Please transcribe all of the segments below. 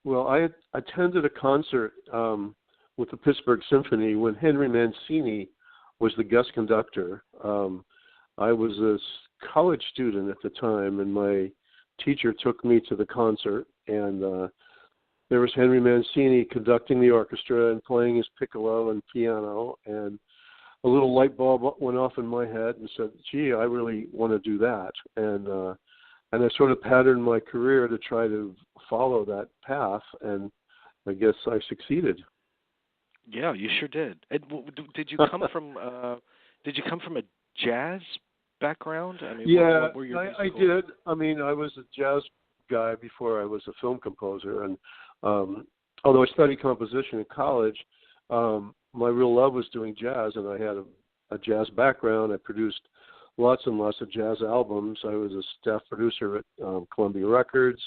Well, I had attended a concert with the Pittsburgh Symphony when Henry Mancini was the guest conductor. I was a college student at the time, and my teacher took me to the concert, and there was Henry Mancini conducting the orchestra and playing his piccolo and piano, and a little light bulb went off in my head and said, gee, I really want to do that. And I sort of patterned my career to try to follow that path, and I guess I succeeded. Yeah, you sure did. And did you come from a jazz background? I mean, yeah, what were your I did. I mean, I was a jazz guy before I was a film composer, and although I studied composition in college, my real love was doing jazz, and I had a jazz background. I produced lots and lots of jazz albums. I was a staff producer at Columbia Records,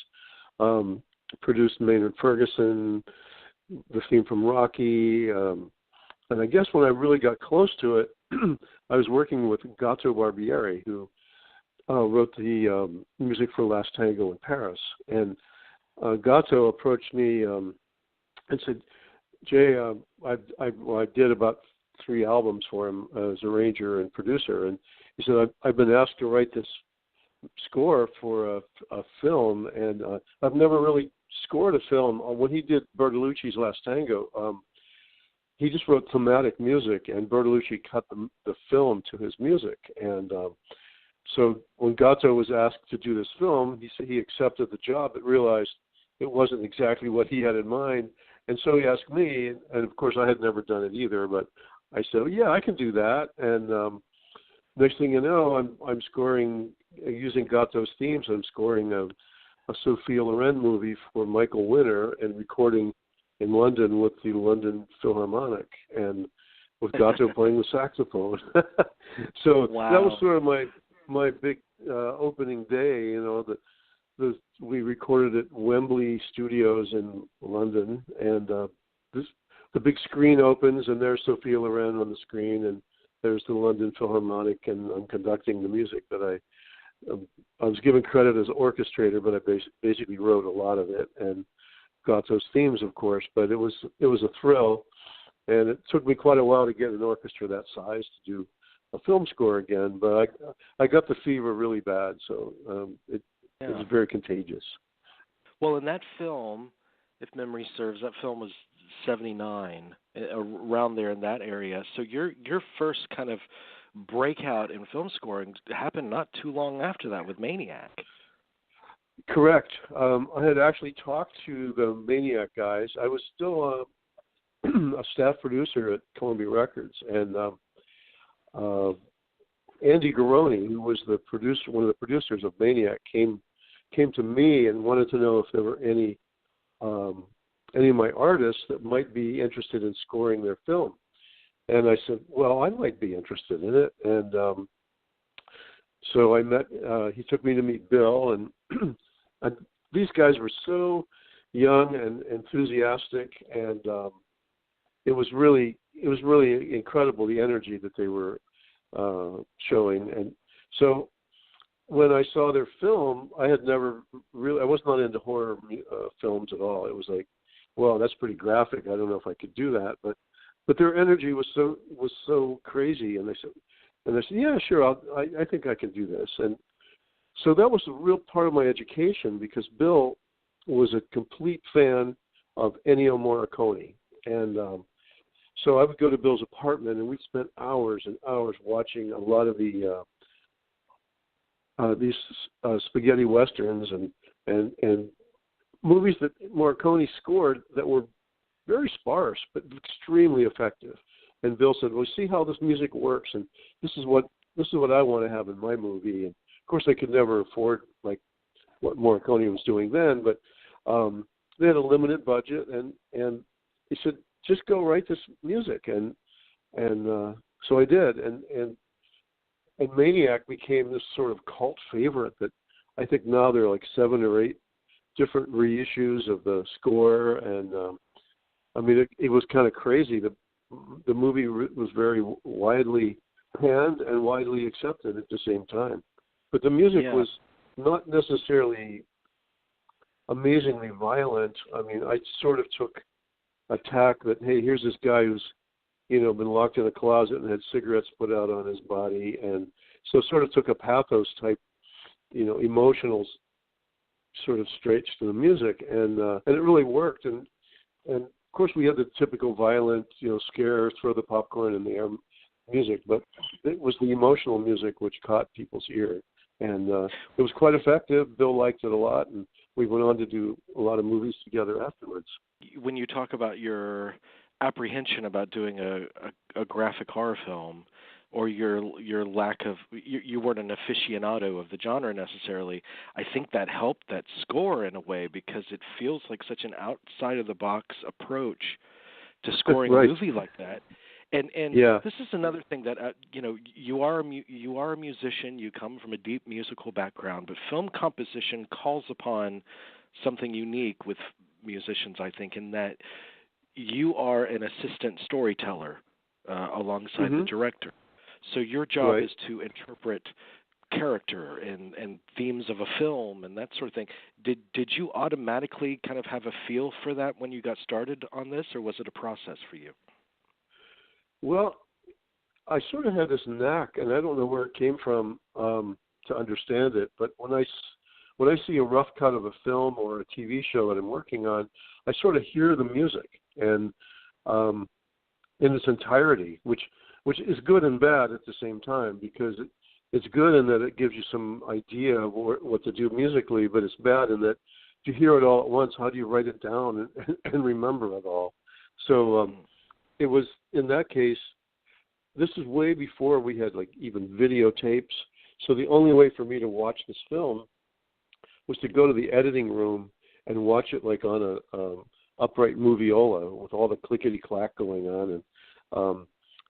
produced Maynard Ferguson, the theme from Rocky, and I guess when I really got close to it, I was working with Gato Barbieri, who wrote the music for Last Tango in Paris. And Gato approached me and said, Jay, I did about 3 albums for him as arranger and producer, and he said, I've been asked to write this score for a film, and I've never really scored a film. When he did Bertolucci's Last Tango, he just wrote thematic music, and Bertolucci cut the film to his music. And so when Gato was asked to do this film, he said he accepted the job, but realized it wasn't exactly what he had in mind. And so he asked me, and of course I had never done it either, but I said, yeah, I can do that. And next thing you know, I'm scoring, using Gato's themes, I'm scoring a Sophia Loren movie for Michael Winner and recording in London with the London Philharmonic and with Gato playing the saxophone. So wow. That was sort of my big opening day. You know, we recorded at Wembley Studios in London, and the big screen opens, and there's Sophia Loren on the screen, and there's the London Philharmonic, and I'm conducting the music. But I was given credit as orchestrator, but I basically wrote a lot of it, and Gato's themes, of course. But it was a thrill, and it took me quite a while to get an orchestra that size to do a film score again. But I got the fever really bad, so it was very contagious. Well, in that film, if memory serves, that film was 79, around there in that area. So your first kind of breakout in film scoring happened not too long after that with Maniac. Correct. I had actually talked to the Maniac guys. I was still a staff producer at Columbia Records, and Andy Garoni, who was one of the producers of Maniac, came to me and wanted to know if there were any of my artists that might be interested in scoring their film. And I said, well, I might be interested in it. And so he took me to meet Bill, and these guys were so young and enthusiastic, and it was really incredible, the energy that they were showing. And so when I saw their film, I was not into horror films at all. It was like, well, that's pretty graphic. I don't know if I could do that, but their energy was so crazy, and they said, yeah, sure, I think I can do this. And so that was a real part of my education, because Bill was a complete fan of Ennio Morricone, and so I would go to Bill's apartment, and we'd spend hours and hours watching a lot of these spaghetti westerns and movies that Morricone scored that were very sparse but extremely effective. And Bill said, well, see how this music works, and this is what I want to have in my movie. And of course they could never afford like what Morricone was doing then, but they had a limited budget, and he said, just go write this music. And so I did, and Maniac became this sort of cult favorite that I think now there are like 7 or 8 different reissues of the score, and I mean it was kind of crazy. The movie was very widely panned and widely accepted at the same time, but the music was not necessarily amazingly violent. I mean, I sort of took a tack that, hey, here's this guy who's, been locked in a closet and had cigarettes put out on his body, and so sort of took a pathos type, emotional sort of straits to the music, and it really worked. And of course we had the typical violent, scare, throw the popcorn in the air music, but it was the emotional music which caught people's ear, and it was quite effective. Bill liked it a lot, and we went on to do a lot of movies together afterwards. When you talk about your apprehension about doing a graphic horror film, or your lack of, you weren't an aficionado of the genre necessarily, I think that helped that score in a way, because it feels like such an outside of the box approach to scoring right. a movie like that. And yeah. This is another thing that you are a musician, you come from a deep musical background, but film composition calls upon something unique with musicians, I think, in that you are an assistant storyteller alongside the director. So your job right. is to interpret character and themes of a film and that sort of thing. Did you automatically kind of have a feel for that when you got started on this, or was it a process for you? Well, I sort of had this knack, and I don't know where it came from to understand it, but when I see a rough cut of a film or a TV show that I'm working on, I sort of hear the music and in its entirety, which is good and bad at the same time, because it's good in that it gives you some idea of what to do musically, but it's bad in that if you hear it all at once, how do you write it down and remember it all? So it was, in that case, this is way before we had like even videotapes. So the only way for me to watch this film was to go to the editing room and watch it like on a upright moviola with all the clickety-clack going on,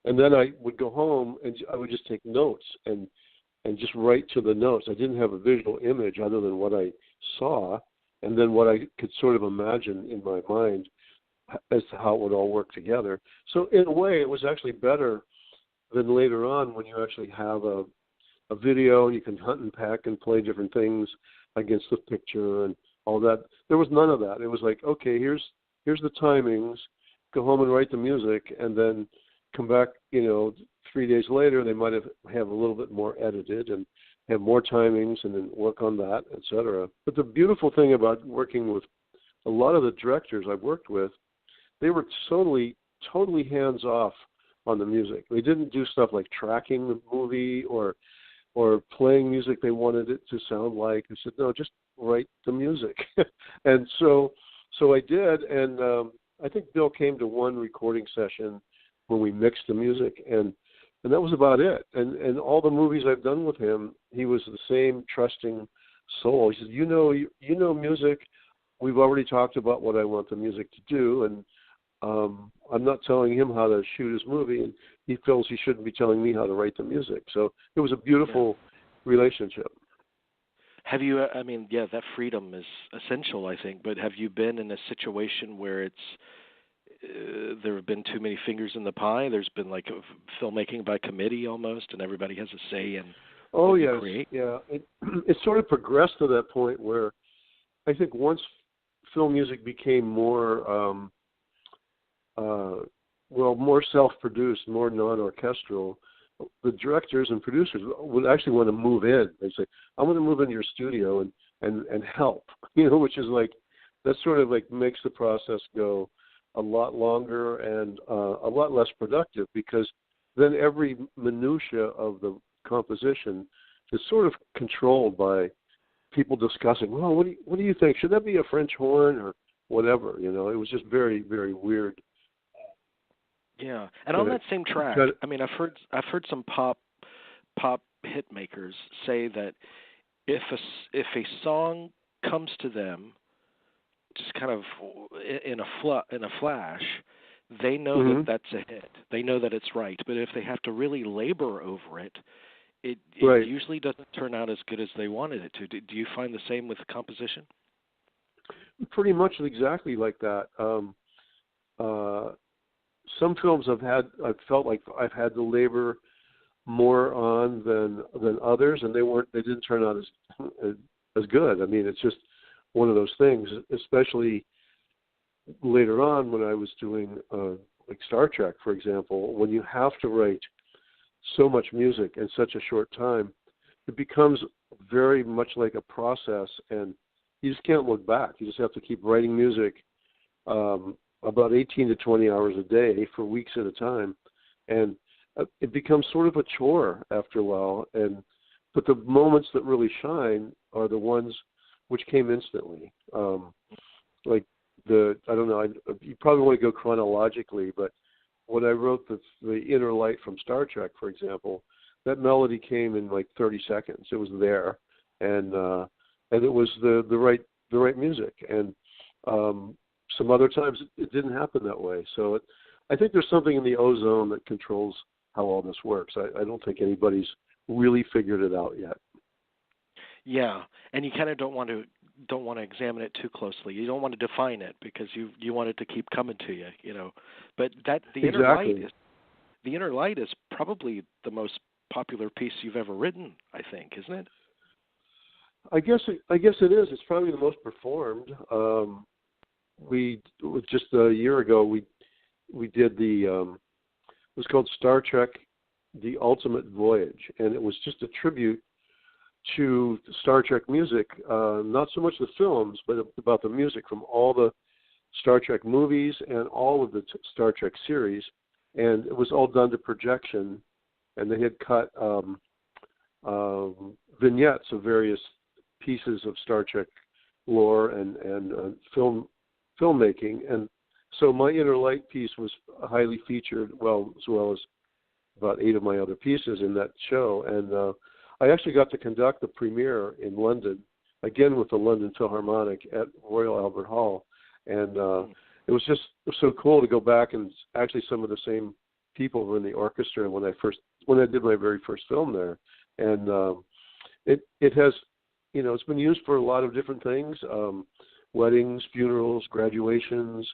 and then I would go home and I would just take notes and just write to the notes. I didn't have a visual image other than what I saw, and then what I could sort of imagine in my mind as to how it would all work together. So in a way, it was actually better than later on when you actually have a video and you can hunt and pack and play different things against the picture and all that. There was none of that. It was like, okay, here's the timings, go home and write the music, and then come back, 3 days later, they might have a little bit more edited and have more timings and then work on that, etc. But the beautiful thing about working with a lot of the directors I've worked with, they were totally hands-off on the music. They didn't do stuff like tracking the movie or playing music they wanted it to sound like. They said, no, just write the music. And so I did, and I think Bill came to one recording session when we mixed the music, and that was about it. And all the movies I've done with him, he was the same trusting soul. He said, you know music. We've already talked about what I want the music to do, and I'm not telling him how to shoot his movie, and he feels he shouldn't be telling me how to write the music. So it was a beautiful relationship. Have you, that freedom is essential, I think, but have you been in a situation where there have been too many fingers in the pie? There's been like a filmmaking by committee almost, and everybody has a say in what you create? Yeah. It sort of progressed to that point where I think once film music became more, more self-produced, more non-orchestral, the directors and producers would actually want to move in. They say, "I want to move into your studio and help," which is like, that sort of like makes the process go a lot longer and a lot less productive, because then every minutia of the composition is sort of controlled by people discussing, well, what do you think? Should that be a French horn or whatever? It was just very, very weird. Yeah, and on that same track, I've heard some pop hit makers say that if a song comes to them just kind of in a flash, they know that that's a hit. They know that it's right. But if they have to really labor over it, it usually doesn't turn out as good as they wanted it to. Do you find the same with composition? Pretty much exactly like that. Some films I've felt like I've had to labor more on than others, and they didn't turn out as good. I mean, it's just one of those things, especially later on when I was doing like Star Trek, for example. When you have to write so much music in such a short time, it becomes very much like a process, and you just can't look back. You just have to keep writing music about 18 to 20 hours a day for weeks at a time, and it becomes sort of a chore after a while. But the moments that really shine are the ones which came instantly. Like I don't know, you probably want to go chronologically, but when I wrote the Inner Light from Star Trek, for example, that melody came in like 30 seconds. It was there, and it was the right music. And some other times it didn't happen that way. So I think there's something in the ozone that controls how all this works. I don't think anybody's really figured it out yet. Yeah, and you kind of don't want to examine it too closely. You don't want to define it because you want it to keep coming to you, you know. But the Inner Light is probably the most popular piece you've ever written, I think, isn't it? I guess it is. It's probably the most performed. Just a year ago we did it was called Star Trek: The Ultimate Voyage, and it was just a tribute to Star Trek music, not so much the films, but about the music from all the Star Trek movies and all of the Star Trek series. And it was all done to projection, and they had cut vignettes of various pieces of Star Trek lore and filmmaking. And so my Inner Light piece was highly featured, as well as about 8 of my other pieces in that show. And I actually got to conduct the premiere in London, again with the London Philharmonic at Royal Albert Hall. And it was so cool to go back, and actually some of the same people were in the orchestra when I did my very first film there. And it has, it's been used for a lot of different things, weddings, funerals, graduations,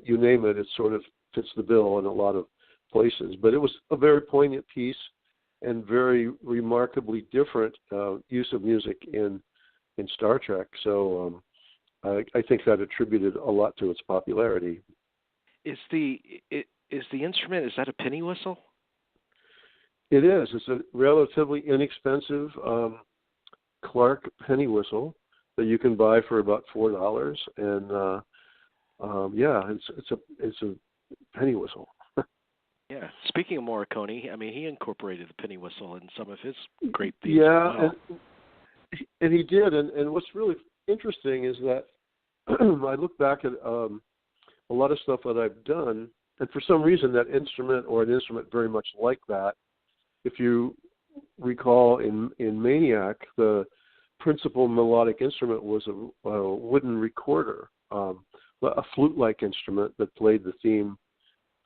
you name it. It sort of fits the bill in a lot of places. But it was a very poignant piece and very remarkably different use of music in Star Trek. So I think that attributed a lot to its popularity. Is the instrument, is that a penny whistle? It is. It's a relatively inexpensive Clark penny whistle that you can buy for about $4, and it's a penny whistle. Yeah. Speaking of Morricone, I mean, he incorporated the penny whistle in some of his great themes. Yeah, and he did. And what's really interesting is that I look back at a lot of stuff that I've done, and for some reason that instrument or an instrument very much like that, if you recall in Maniac, the principal melodic instrument was a wooden recorder, a flute-like instrument that played the theme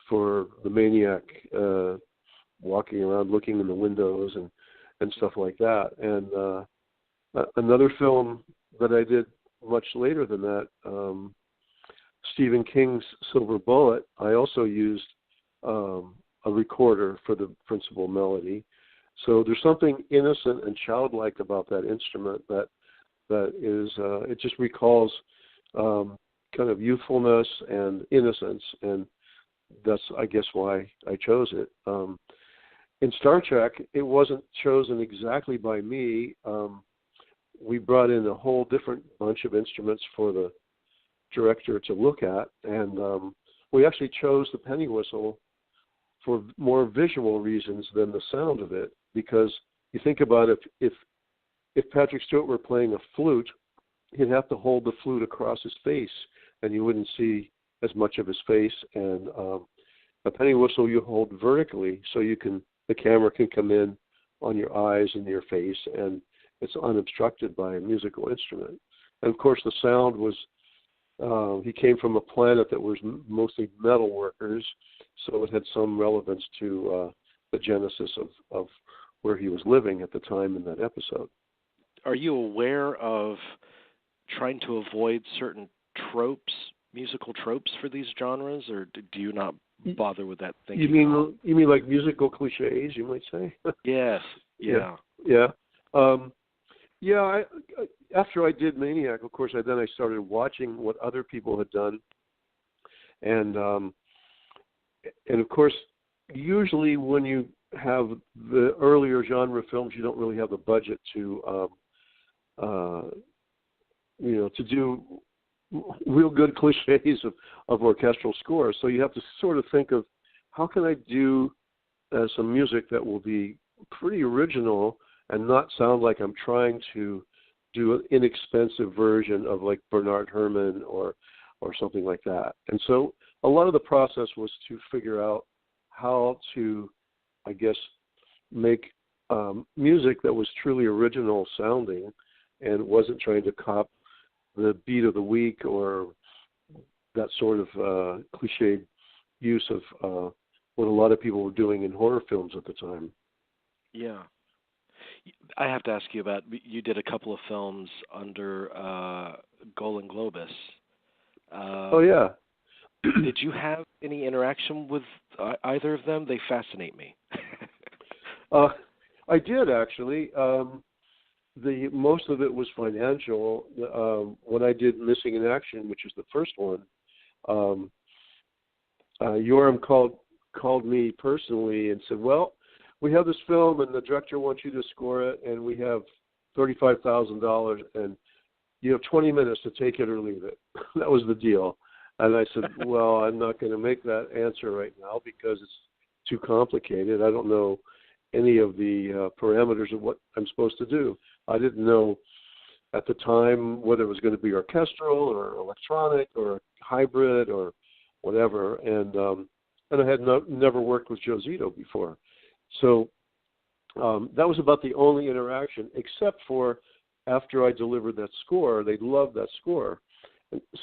for the Maniac walking around looking in the windows and stuff like that. And another film that I did much later than that, Stephen King's Silver Bullet, I also used a recorder for the principal melody. So there's something innocent and childlike about that instrument that is, it just recalls kind of youthfulness and innocence, and that's, I guess, why I chose it. In Star Trek, it wasn't chosen exactly by me. We brought in a whole different bunch of instruments for the director to look at, and we actually chose the penny whistle for more visual reasons than the sound of it, because you think about it, if Patrick Stewart were playing a flute, he'd have to hold the flute across his face, and you wouldn't see as much of his face. And a penny whistle you hold vertically, so the camera can come in on your eyes and your face, and it's unobstructed by a musical instrument. And of course, the sound was, he came from a planet that was mostly metal workers, so it had some relevance to the genesis of where he was living at the time in that episode. Are you aware of trying to avoid certain tropes, musical tropes for these genres, or do you not bother with that thinking? You mean like musical cliches, you might say? Yes. Yeah. Yeah. after I did Maniac, of course, I started watching what other people had done, and of course, usually when you have the earlier genre films, you don't really have the budget to to do real good cliches of orchestral scores. So you have to sort of think of how can I do some music that will be pretty original and not sound like I'm trying to do an inexpensive version of like Bernard Herrmann or something like that. And so a lot of the process was to figure out how to, I guess, make music that was truly original sounding and wasn't trying to cop the beat of the week or that sort of cliched use of what a lot of people were doing in horror films at the time. Yeah. I have to ask you about, you did a couple of films under Golan Globus. Oh, yeah. Did you have any interaction with either of them? They fascinate me. I did, actually. Most of it was financial. When I did Missing in Action, which was the first one, Yoram called me personally and said, well, we have this film and the director wants you to score it and we have $35,000 and you have 20 minutes to take it or leave it. That was the deal. And I said, well, I'm not going to make that answer right now because it's too complicated. I don't know any of the parameters of what I'm supposed to do. I didn't know at the time whether it was going to be orchestral or electronic or hybrid or whatever. And I had never worked with Joe Zito before. So that was about the only interaction, except for after I delivered that score. They loved that score.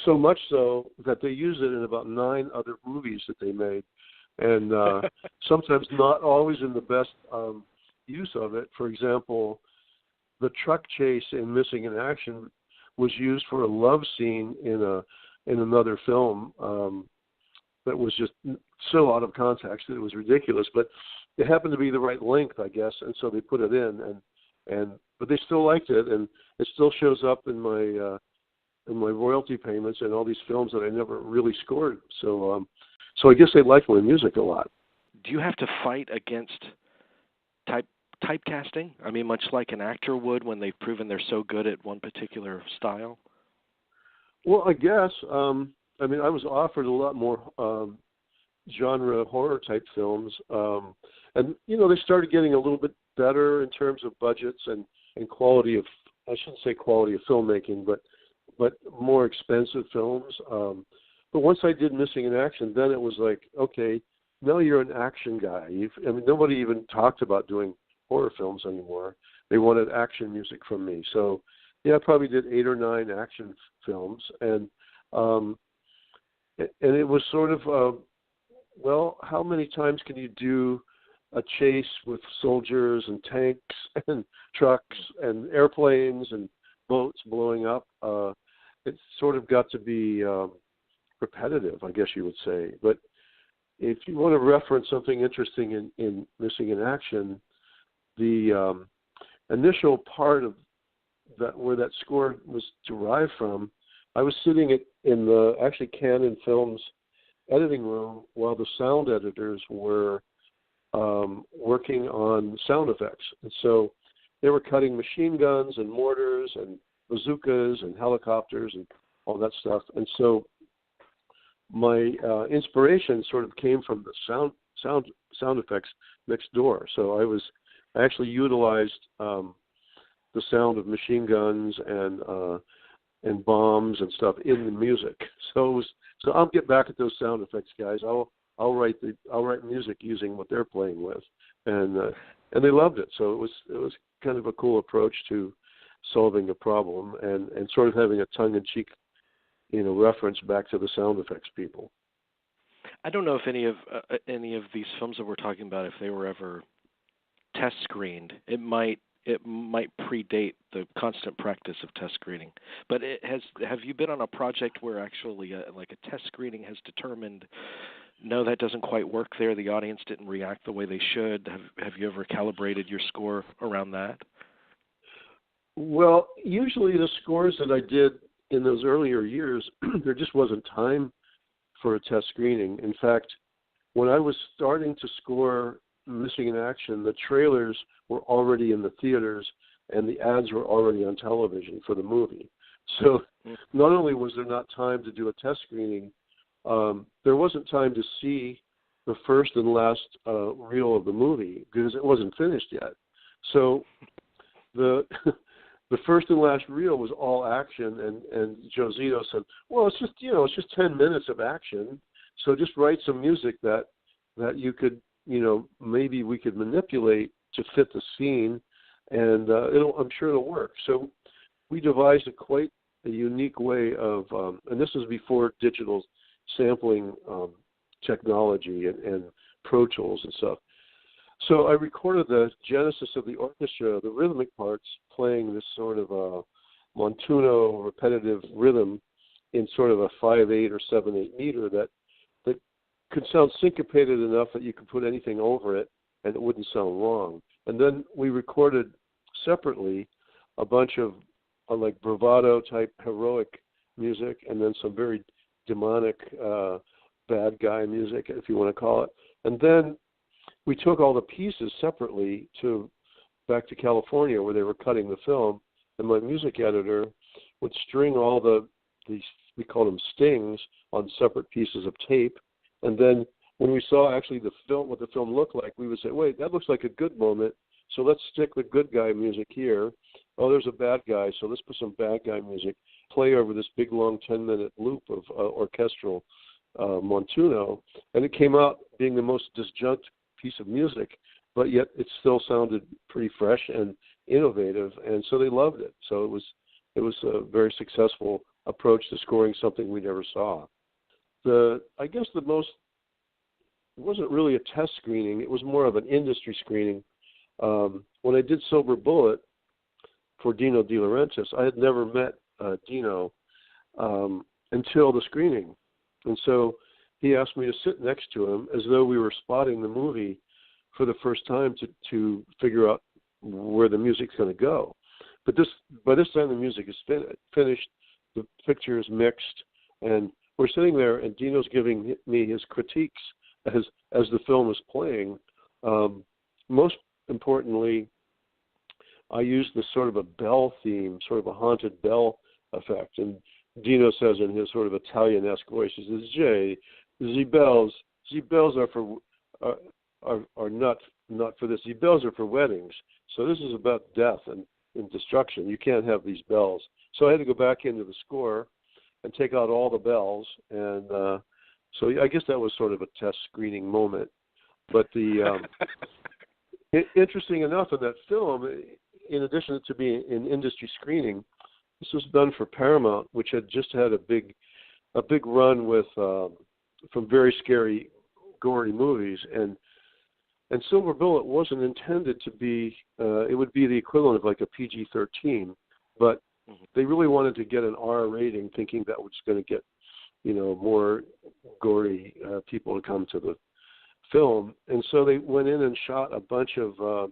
So much so that they use it in about 9 other movies that they made. And sometimes not always in the best use of it. For example, the truck chase in Missing in Action was used for a love scene in another film that was just so out of context that it was ridiculous. But it happened to be the right length, I guess, and so they put it in. But they still liked it, and it still shows up in my royalty payments and all these films that I never really scored. So I guess they like my music a lot. Do you have to fight against typecasting? I mean, much like an actor would when they've proven they're so good at one particular style? Well, I guess. I mean, I was offered a lot more genre horror type films. And, they started getting a little bit better in terms of budgets and quality of, I shouldn't say quality of filmmaking, but more expensive films. But once I did Missing in Action, then it was like, okay, now you're an action guy. Nobody even talked about doing horror films anymore. They wanted action music from me. So, yeah, I probably did 8 or 9 action films. And it was sort of, well, how many times can you do a chase with soldiers and tanks and trucks and airplanes and boats blowing up? It sort of got to be repetitive, I guess you would say. But if you want to reference something interesting in Missing in Action, the initial part of that, where that score was derived from, I was sitting in the actually Canon Films editing room while the sound editors were working on sound effects. And so they were cutting machine guns and mortars and bazookas and helicopters and all that stuff. And so my inspiration sort of came from the sound effects next door. So I actually utilized the sound of machine guns and bombs and stuff in the music. So I'll get back at those sound effects guys. I'll write music using what they're playing with, and they loved it. So it was kind of a cool approach to solving a problem and sort of having a tongue-in-cheek, reference back to the sound effects people. I don't know if any of these films that we're talking about, if they were ever test screened. It might predate the constant practice of test screening. But have you been on a project where actually like a test screening has determined, no, that doesn't quite work there, the audience didn't react the way they should? Have you ever calibrated your score around that? Well, usually the scores that I did in those earlier years, there just wasn't time for a test screening. In fact, when I was starting to score Missing in Action, the trailers were already in the theaters and the ads were already on television for the movie. So not only was there not time to do a test screening, there wasn't time to see the first and last reel of the movie because it wasn't finished yet. So the the first and last reel was all action, and Joe Zito said, "Well, it's just 10 minutes of action. So just write some music that you could, maybe we could manipulate to fit the scene, and I'm sure it'll work." So we devised quite a unique way of, and this was before digital sampling technology and Pro Tools and stuff. So I recorded the genesis of the orchestra, the rhythmic parts, playing this sort of a montuno repetitive rhythm in sort of a 5/8 or 7/8 meter that could sound syncopated enough that you could put anything over it and it wouldn't sound wrong. And then we recorded separately a bunch of like bravado type heroic music and then some very demonic bad guy music, if you want to call it. And then we took all the pieces separately back to California where they were cutting the film, and my music editor would string all these, we call them stings, on separate pieces of tape. And then when we saw actually the film, what the film looked like, we would say, wait, that looks like a good moment, so let's stick the good guy music here. Oh, there's a bad guy, so let's put some bad guy music, play over this big, long 10-minute loop of orchestral montuno. And it came out being the most disjunct piece of music, but yet it still sounded pretty fresh and innovative, and so they loved it. So it was a very successful approach to scoring something we never saw. I guess it wasn't really a test screening, it was more of an industry screening. When I did Silver Bullet for Dino De Laurentiis, I had never met Dino until the screening, and so he asked me to sit next to him as though we were spotting the movie for the first time to figure out where the music's going to go. But by this time the music is finished, the picture is mixed, and we're sitting there, and Dino's giving me his critiques as the film is playing. Most importantly, I used this sort of a bell theme, sort of a haunted bell effect, and Dino says in his sort of Italian-esque voice, he says, "Jay, the bells are not for this. The bells are for weddings. So this is about death and destruction. You can't have these bells." So I had to go back into the score and take out all the bells, and so I guess that was sort of a test screening moment. But interesting enough, in that film, in addition to being an industry screening, this was done for Paramount, which had just had a big run with from very scary, gory movies, and Silver Bullet wasn't intended to be. It would be the equivalent of like a PG-13, but they really wanted to get an R rating, thinking that was going to get, more gory people to come to the film. And so they went in and shot a bunch of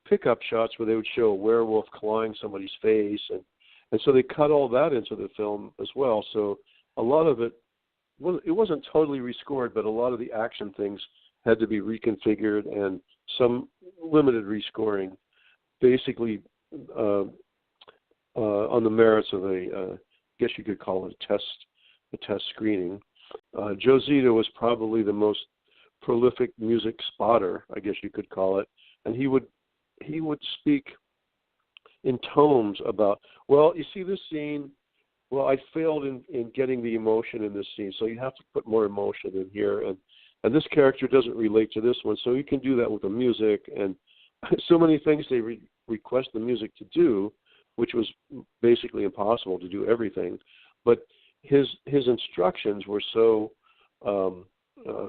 pickup shots where they would show a werewolf clawing somebody's face, and so they cut all that into the film as well. So a lot of it wasn't totally rescored, but a lot of the action things had to be reconfigured, and some limited rescoring, basically on the merits of I guess you could call it a test screening. Joe Zito was probably the most prolific music spotter, I guess you could call it, and he would speak in tomes about, well, you see this scene, well, I failed in getting the emotion in this scene, so you have to put more emotion in here, and this character doesn't relate to this one, so you can do that with the music, and so many things they request the music to do, which was basically impossible to do everything, but his instructions were so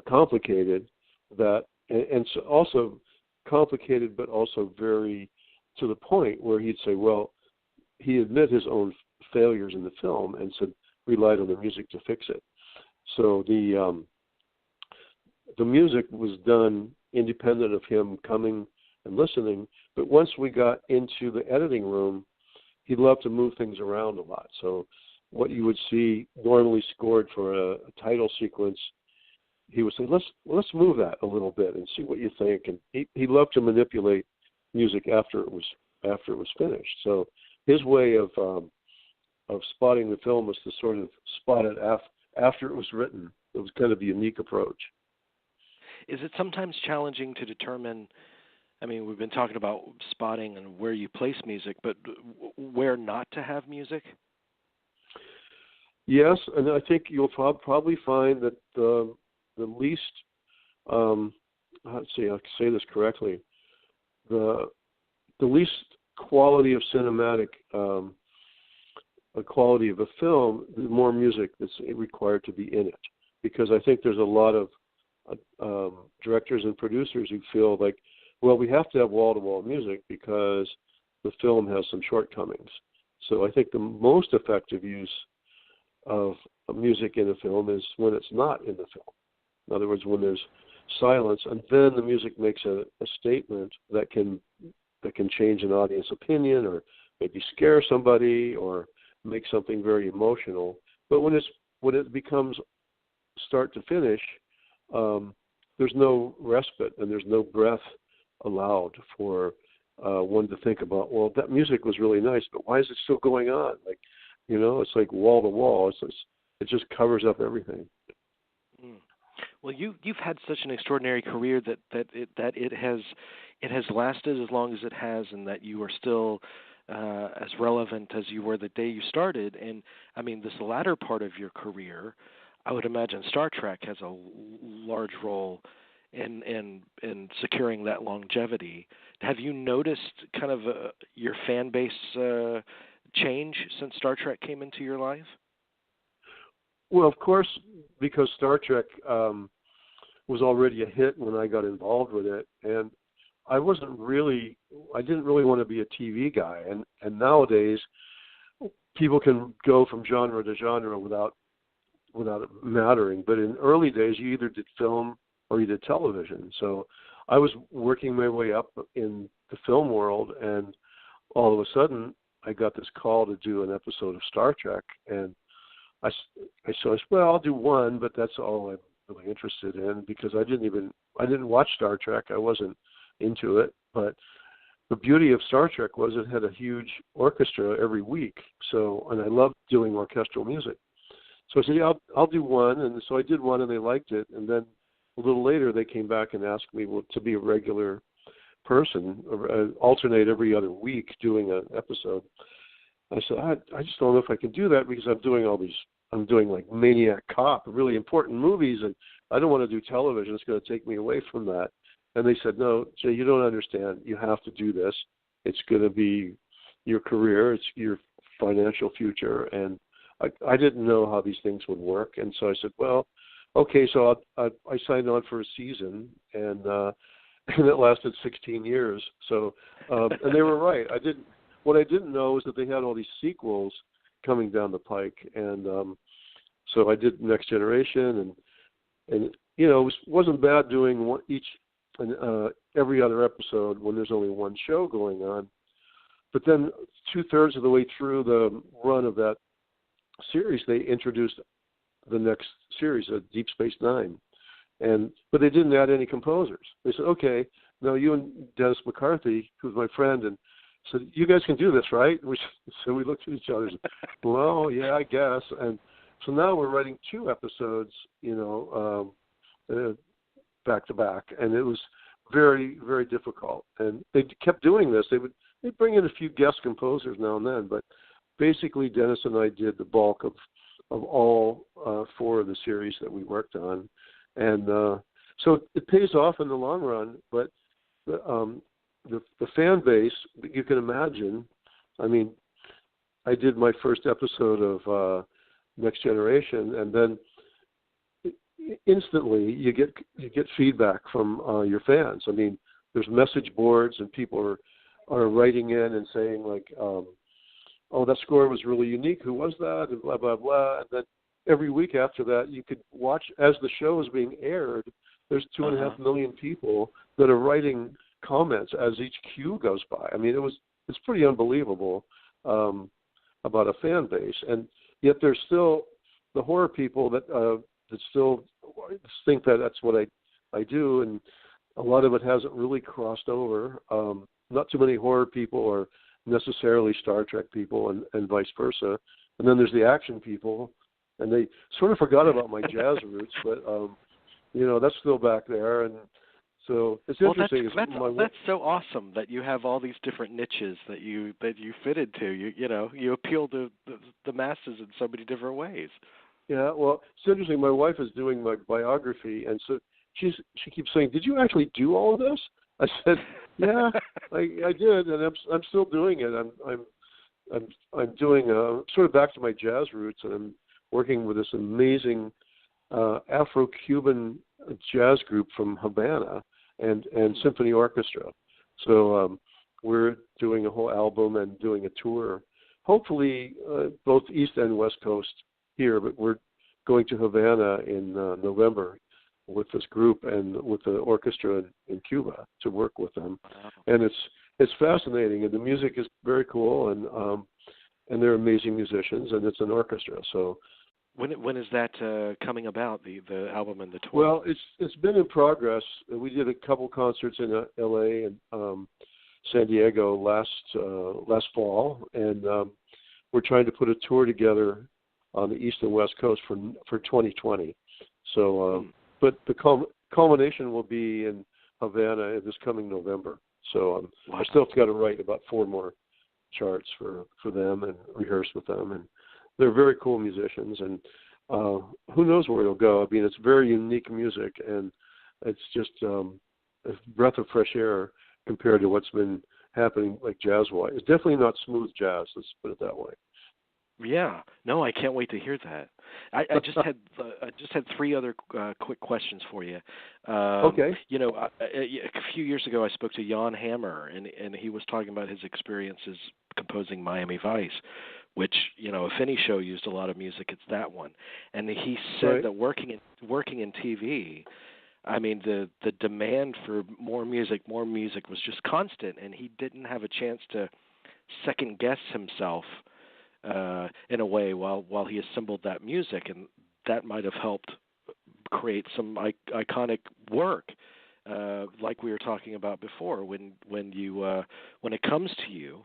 complicated that, and so also complicated, but also very to the point where he'd say, well, he admitted his own failures in the film and said relied on the music to fix it. So the music was done independent of him coming and listening, but once we got into the editing room, he loved to move things around a lot. So what you would see normally scored for a title sequence, he would say, let's move that a little bit and see what you think. And he loved to manipulate music after it was finished. So his way of spotting the film was to sort of spot it after it was written. It was kind of a unique approach. Is it sometimes challenging to determine, I mean, we've been talking about spotting and where you place music, but where not to have music? Yes, and I think you'll probably find that the least, let's see, I can say this correctly, the least quality of cinematic, quality of a film, the more music that's required to be in it. Because I think there's a lot of directors and producers who feel like, well, we have to have wall-to-wall music because the film has some shortcomings. So I think the most effective use of music in a film is when it's not in the film. In other words, when there's silence, and then the music makes a statement that can change an audience opinion, or maybe scare somebody, or make something very emotional. But when it becomes start to finish, there's no respite and there's no breath allowed for one to think about, well, that music was really nice, but why is it still going on? Like, it's like wall to wall. It just covers up everything. Mm. Well, you've had such an extraordinary career that it has lasted as long as it has, and that you are still as relevant as you were the day you started. And I mean, this latter part of your career, I would imagine Star Trek has a large role in securing that longevity. Have you noticed kind of your fan base change since Star Trek came into your life? Well, of course, because Star Trek was already a hit when I got involved with it, and I didn't really want to be a TV guy. And nowadays, people can go from genre to genre without it mattering. But in early days, you either did film or you did television. So I was working my way up in the film world, and all of a sudden, I got this call to do an episode of Star Trek, and I said, well, I'll do one, but that's all I'm really interested in, because I didn't watch Star Trek. I wasn't into it, but the beauty of Star Trek was it had a huge orchestra every week. And I loved doing orchestral music. So I said, yeah, I'll do one, and so I did one, and they liked it, and then a little later they came back and asked me to be a regular person, alternate every other week doing an episode. I said, I just don't know if I can do that, because I'm doing like Maniac Cop, really important movies, and I don't want to do television. It's going to take me away from that. And they said, no, Jay, you don't understand. You have to do this. It's going to be your career. It's your financial future. And I didn't know how these things would work. And so I said, well, okay. So I signed on for a season, and it lasted 16 years. So, and they were right. What I didn't know is that they had all these sequels coming down the pike. And so I did Next Generation, and it wasn't bad doing every other episode when there's only one show going on. But then 2/3 of the way through the run of that series, they introduced the next series, Deep Space Nine. But they didn't add any composers. They said, okay, now you and Dennis McCarthy, who's my friend, and said, you guys can do this, right? So we looked at each other and said, well, yeah, I guess. And so now we're writing 2 episodes, back to back, and it was very, very difficult. And they kept doing this. They'd bring in a few guest composers now and then, but basically Dennis and I did the bulk of all 4 of the series that we worked on. And so it pays off in the long run, but the fan base, you can imagine, I mean, I did my first episode of Next Generation, and then instantly you get feedback from your fans. I mean, there's message boards, and people are writing in and saying, like, oh, that score was really unique. Who was that? And blah, blah, blah. And then every week after that, you could watch, as the show is being aired, there's 2.5 million people that are writing comments as each cue goes by. I mean, it's pretty unbelievable about a fan base, and yet there's still the horror people that still think that that's what I do, and a lot of it hasn't really crossed over. Not too many horror people are necessarily Star Trek people, and vice versa. And then there's the action people, and they sort of forgot about my jazz roots, but that's still back there. And so it's interesting. That's so awesome that you have all these different niches that you fit into. You appeal to the masses in so many different ways. Yeah, well, it's interesting. My wife is doing my biography, and so she keeps saying, "Did you actually do all of this?" I said, "Yeah, I did, and I'm still doing it. I'm doing sort of back to my jazz roots, and I'm working with this amazing Afro-Cuban jazz group from Havana and symphony orchestra. So we're doing a whole album and doing a tour, hopefully both East and West Coast here, but we're going to Havana in November with this group and with the orchestra in Cuba to work with them. Wow. And it's fascinating, and the music is very cool, and they're amazing musicians, and it's an orchestra. So when is that coming about, the album and the tour? Well, it's been in progress. We did a couple concerts in L.A. and San Diego last fall, and we're trying to put a tour together on the East and West Coast for 2020. So, but the culmination will be in Havana this coming November. So I still got to write about 4 more charts for them and rehearse with them, and they're very cool musicians, and who knows where it'll go. I mean, it's very unique music, and it's just a breath of fresh air compared to what's been happening, like jazz-wise. It's definitely not smooth jazz, let's put it that way. Yeah, no, I can't wait to hear that. I just had 3 other quick questions for you. Okay. A few years ago, I spoke to Jan Hammer, and he was talking about his experiences composing Miami Vice, which, if any show used a lot of music, it's that one. And he said that working in TV, I mean, the demand for more music was just constant, and he didn't have a chance to second guess himself in a way while he assembled that music, and that might have helped create some iconic work, like we were talking about before. When it comes to you,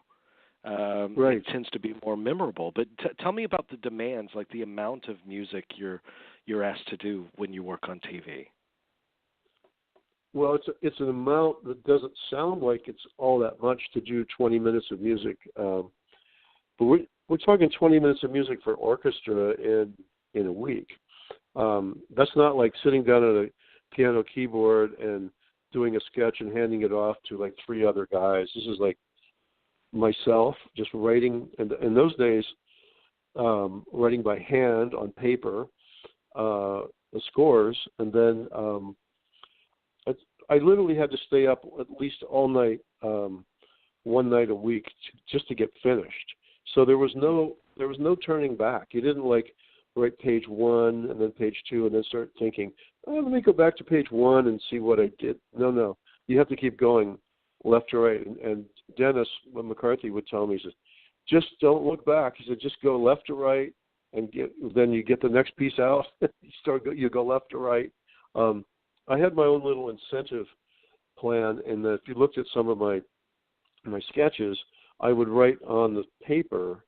it tends to be more memorable. But tell me about the demands, like the amount of music you're asked to do when you work on TV. Well, it's an amount that doesn't sound like it's all that much to do 20 minutes of music, but we're talking 20 minutes of music for orchestra in a week. That's not like sitting down at a piano keyboard and doing a sketch and handing it off to like 3 other guys. This is like myself just writing, and in those days, writing by hand on paper, the scores, and then I literally had to stay up at least all night, one night a week, just to get finished. So there was no turning back. You didn't like write page 1 and then page 2 and then start thinking, let me go back to page 1 and see what I did. No. You have to keep going left to right. And Dennis McCarthy would tell me, he says, just don't look back. He said, just go left to right, and then you get the next piece out. You go left to right. I had my own little incentive plan, and if you looked at some of my sketches, I would write on the paper,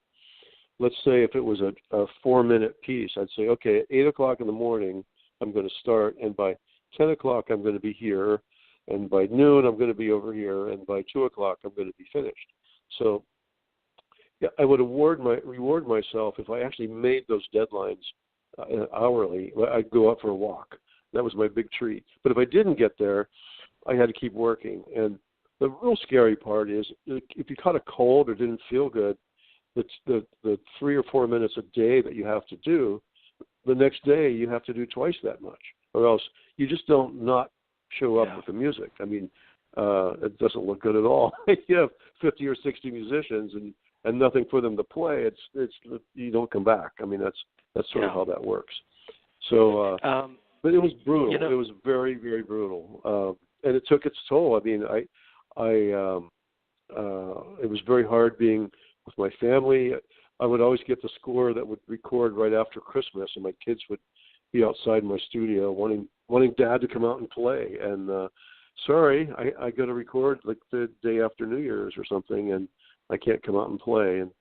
let's say if it was a 4-minute piece, I'd say, okay, at 8 o'clock in the morning, I'm going to start, and by 10 o'clock, I'm going to be here, and by noon, I'm going to be over here, and by 2 o'clock, I'm going to be finished. So yeah, I would reward myself if I actually made those deadlines hourly. I'd go out for a walk. That was my big treat. But if I didn't get there, I had to keep working. And the real scary part is if you caught a cold or didn't feel good, the 3 or 4 minutes a day that you have to do, the next day you have to do twice that much, or else you just don't not show up with the music. I mean, it doesn't look good at all. You have 50 or 60 musicians and nothing for them to play. It's you don't come back. I mean, that's sort of how that works. So, but it was brutal. It was very, very brutal, and it took its toll. I mean, it was very hard being with my family. I would always get the score that would record right after Christmas, and my kids would be outside my studio wanting Dad to come out and play. And sorry, I got to record like the day after New Year's or something, and I can't come out and play. And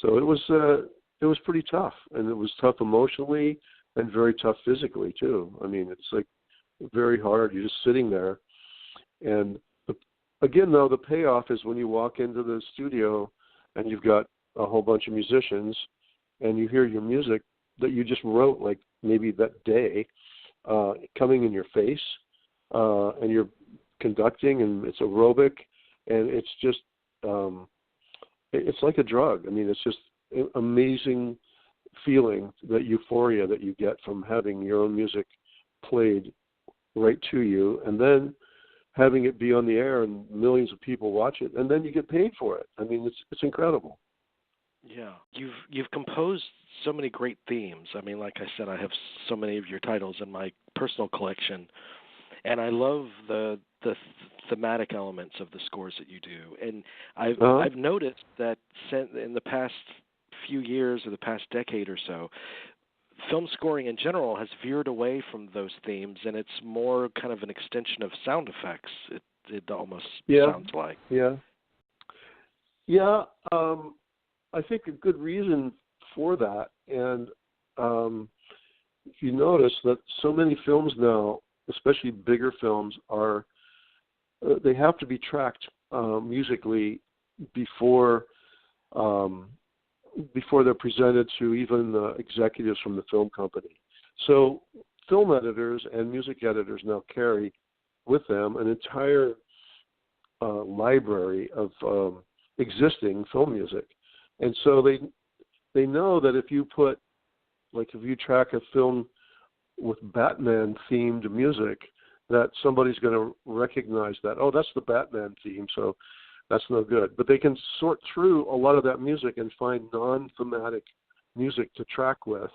so it was pretty tough, and it was tough emotionally and very tough physically too. I mean, it's like very hard. You're just sitting there, and again, though, the payoff is when you walk into the studio and you've got a whole bunch of musicians, and you hear your music that you just wrote like maybe that day coming in your face, and you're conducting, and it's aerobic, and it's just it's like a drug. I mean, it's just an amazing feeling, that euphoria that you get from having your own music played right to you, and then having it be on the air and millions of people watch it, and then you get paid for it. I mean, it's incredible. Yeah, you've composed so many great themes. I mean, like I said, I have so many of your titles in my personal collection, and I love the thematic elements of the scores that you do. And I've noticed that in the past few years or the past decade or so, film scoring in general has veered away from those themes, and it's more kind of an extension of sound effects. It almost sounds like. Yeah. I think a good reason for that, and you notice that so many films now, especially bigger films, they have to be tracked musically before they're presented to even the executives from the film company. So film editors and music editors now carry with them an entire library of existing film music. And so they know that if you track a film with Batman-themed music, that somebody's going to recognize that, oh, that's the Batman theme, so that's no good. But they can sort through a lot of that music and find non-thematic music to track with.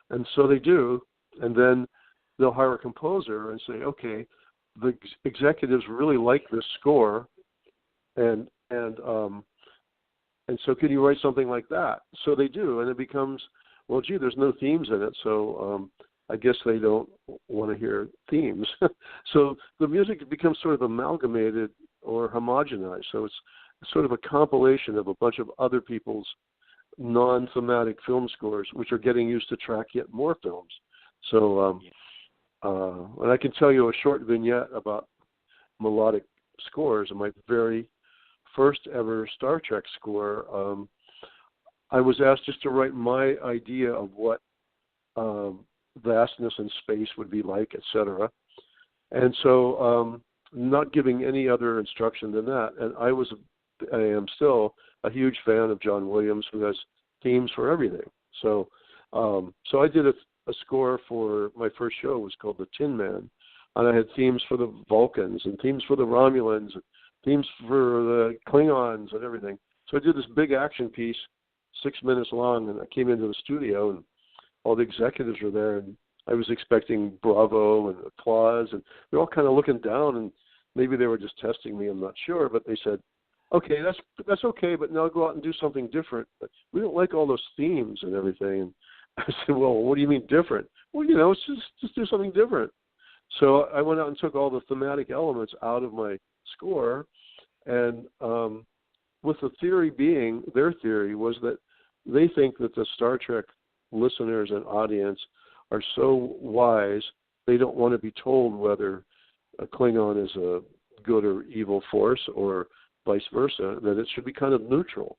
And so they do, and then they'll hire a composer and say, okay, the executives really like this score, and so can you write something like that? So they do, and it becomes, well, gee, there's no themes in it, so I guess they don't want to hear themes. So the music becomes sort of amalgamated or homogenized. So it's sort of a compilation of a bunch of other people's non-thematic film scores, which are getting used to track yet more films. So, and I can tell you a short vignette about melodic scores. In my very first ever Star Trek score, I was asked just to write my idea of what vastness and space would be like, etc. And so, not giving any other instruction than that. And I am still a huge fan of John Williams, who has themes for everything. So I did a score for my first show. It was called The Tin Man, and I had themes for the Vulcans and themes for the Romulans, and themes for the Klingons and everything. So I did this big action piece, 6 minutes long, and I came into the studio, and all the executives were there, and I was expecting bravo and applause, and they're all kind of looking down, and maybe they were just testing me, I'm not sure, but they said, okay, that's okay, but now go out and do something different. We don't like all those themes and everything. And I said, well, what do you mean different? Well, it's just do something different. So I went out and took all the thematic elements out of my score, and with the theory being, their theory was that they think that the Star Trek listeners and audience are so wise, they don't want to be told whether a Klingon is a good or evil force or vice versa, that it should be kind of neutral.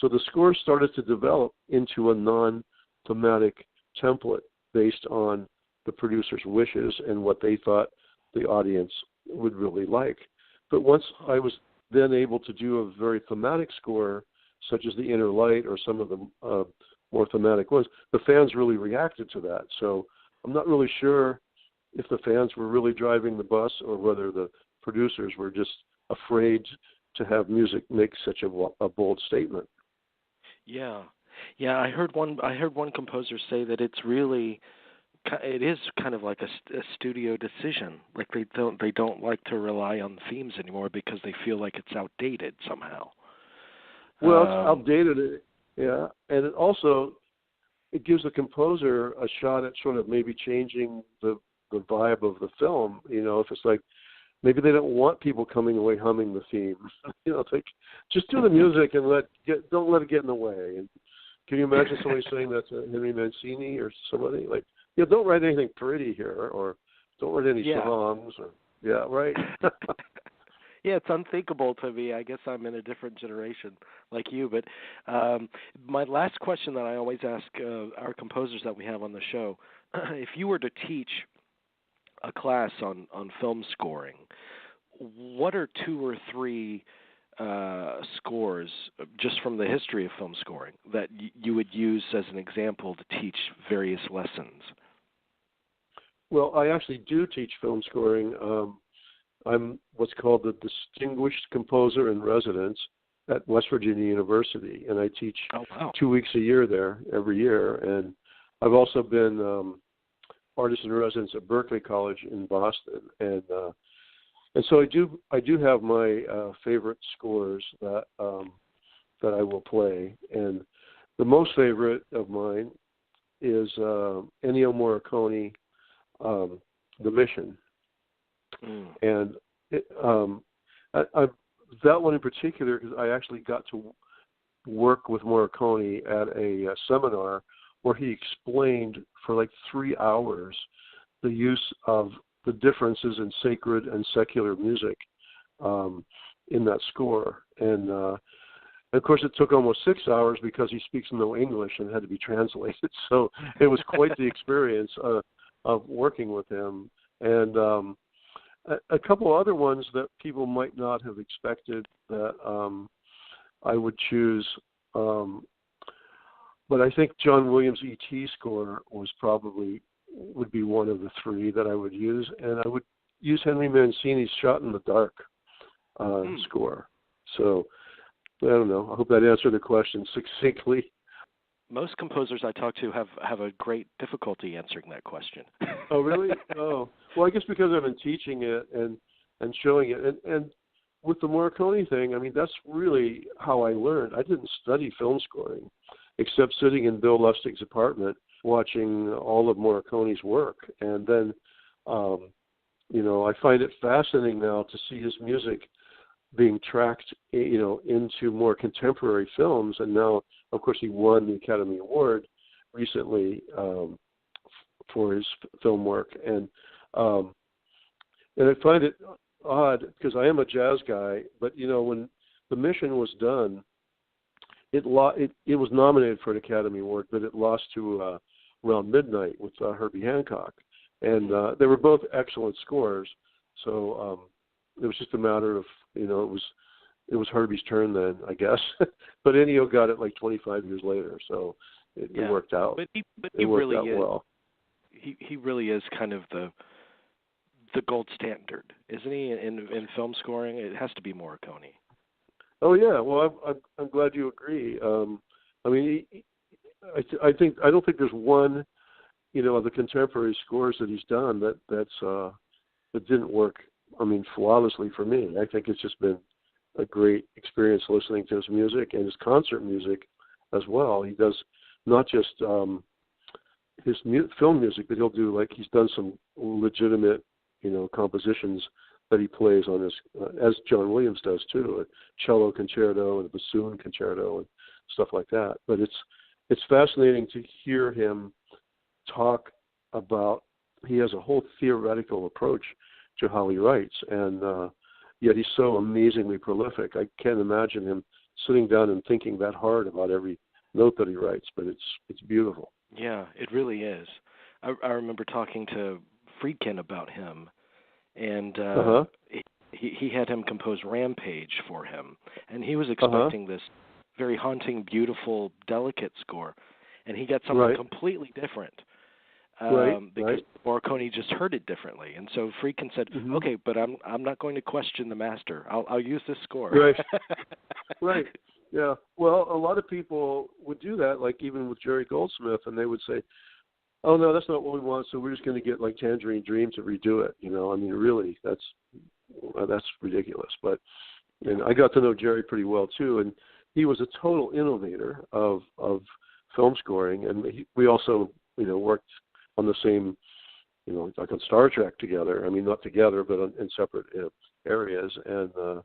So the score started to develop into a non-thematic template based on the producer's wishes and what they thought the audience would really like. But once I was then able to do a very thematic score, such as The Inner Light or some of the more thematic ones, the fans really reacted to that. So I'm not really sure if the fans were really driving the bus or whether the producers were just afraid to have music make such a bold statement. Yeah. I heard one composer say that it is kind of like a studio decision. Like they don't like to rely on themes anymore because they feel like it's outdated somehow. Well, it's outdated, yeah, and it gives the composer a shot at sort of maybe changing the vibe of the film. If it's like maybe they don't want people coming away humming the theme. It's like just do the music and don't let it get in the way. And can you imagine somebody saying that to Henry Mancini or somebody like, don't write anything pretty here, or don't write any songs, or right. Yeah, it's unthinkable to me. I guess I'm in a different generation like you. But my last question that I always ask our composers that we have on the show, if you were to teach a class on film scoring, what are 2 or 3 scores just from the history of film scoring that you would use as an example to teach various lessons? Well, I actually do teach film scoring. I'm what's called the Distinguished Composer in Residence at West Virginia University, and I teach 2 weeks a year there every year. And I've also been artist in residence at Berkeley College in Boston, and so I do have my favorite scores that I will play, and the most favorite of mine is Ennio Morricone, The Mission. And that one in particular, because I actually got to work with Morricone at a seminar where he explained for like 3 hours the use of the differences in sacred and secular music in that score. And of course, it took almost 6 hours because he speaks no English and had to be translated. So it was quite the experience of working with him. And a couple other ones that people might not have expected that I would choose, but I think John Williams' E.T. score would be one of the 3 that I would use, and I would use Henry Mancini's Shot in the Dark score. So I don't know. I hope that answered the question succinctly. Most composers I talk to have a great difficulty answering that question. Oh, really? Oh, well, I guess because I've been teaching it and showing it. And with the Morricone thing, I mean, that's really how I learned. I didn't study film scoring, except sitting in Bill Lustig's apartment watching all of Morricone's work. And then, I find it fascinating now to see his music being tracked, into more contemporary films. And now, of course, he won the Academy Award recently for his film work. And I find it odd because I am a jazz guy, but when The Mission was done, it was nominated for an Academy Award, but it lost to Around Midnight with Herbie Hancock, and they were both excellent scores. So it was just a matter of it was Herbie's turn then, I guess. But Ennio got it like 25 years later, so it worked out. But he really worked out is. well. He really is kind of the gold standard, isn't he? In film scoring, it has to be Morricone. Oh yeah, well I'm glad you agree. I mean, I don't think there's one, of the contemporary scores that he's done that didn't work. I mean, flawlessly for me. I think it's just been a great experience listening to his music and his concert music as well. He does not just his film music, but he'll do he's done some legitimate, compositions that he plays on his, as John Williams does too, a cello concerto and a bassoon concerto and stuff like that. But it's fascinating to hear him talk about. He has a whole theoretical approach to how he writes, and yet he's so amazingly prolific. I can't imagine him sitting down and thinking that hard about every note that he writes, but it's beautiful. Yeah, it really is. I remember talking to Friedkin about him, and he had him compose Rampage for him, and he was expecting this very haunting, beautiful, delicate score, and he got something completely different. Because Morricone just heard it differently, and so Friedkin said, "Okay, but I'm not going to question the master. I'll use this score." Right. Right. Yeah. Well, a lot of people would do that, like even with Jerry Goldsmith, and they would say, "Oh no, that's not what we want. So we're just going to get like Tangerine Dream to redo it." I mean, really, that's ridiculous. But and I got to know Jerry pretty well too, and he was a total innovator of film scoring, and we also worked on the same like on Star Trek together. I mean, not together, but in separate areas. And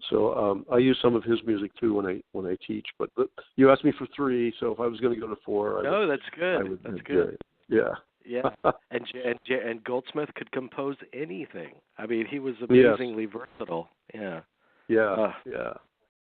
so I use some of his music too when I teach. But you asked me for 3, so if I was going to go to 4, that's good. That's good. Yeah. Yeah, and Goldsmith could compose anything. I mean, he was amazingly versatile. Yeah. Yeah. Yeah.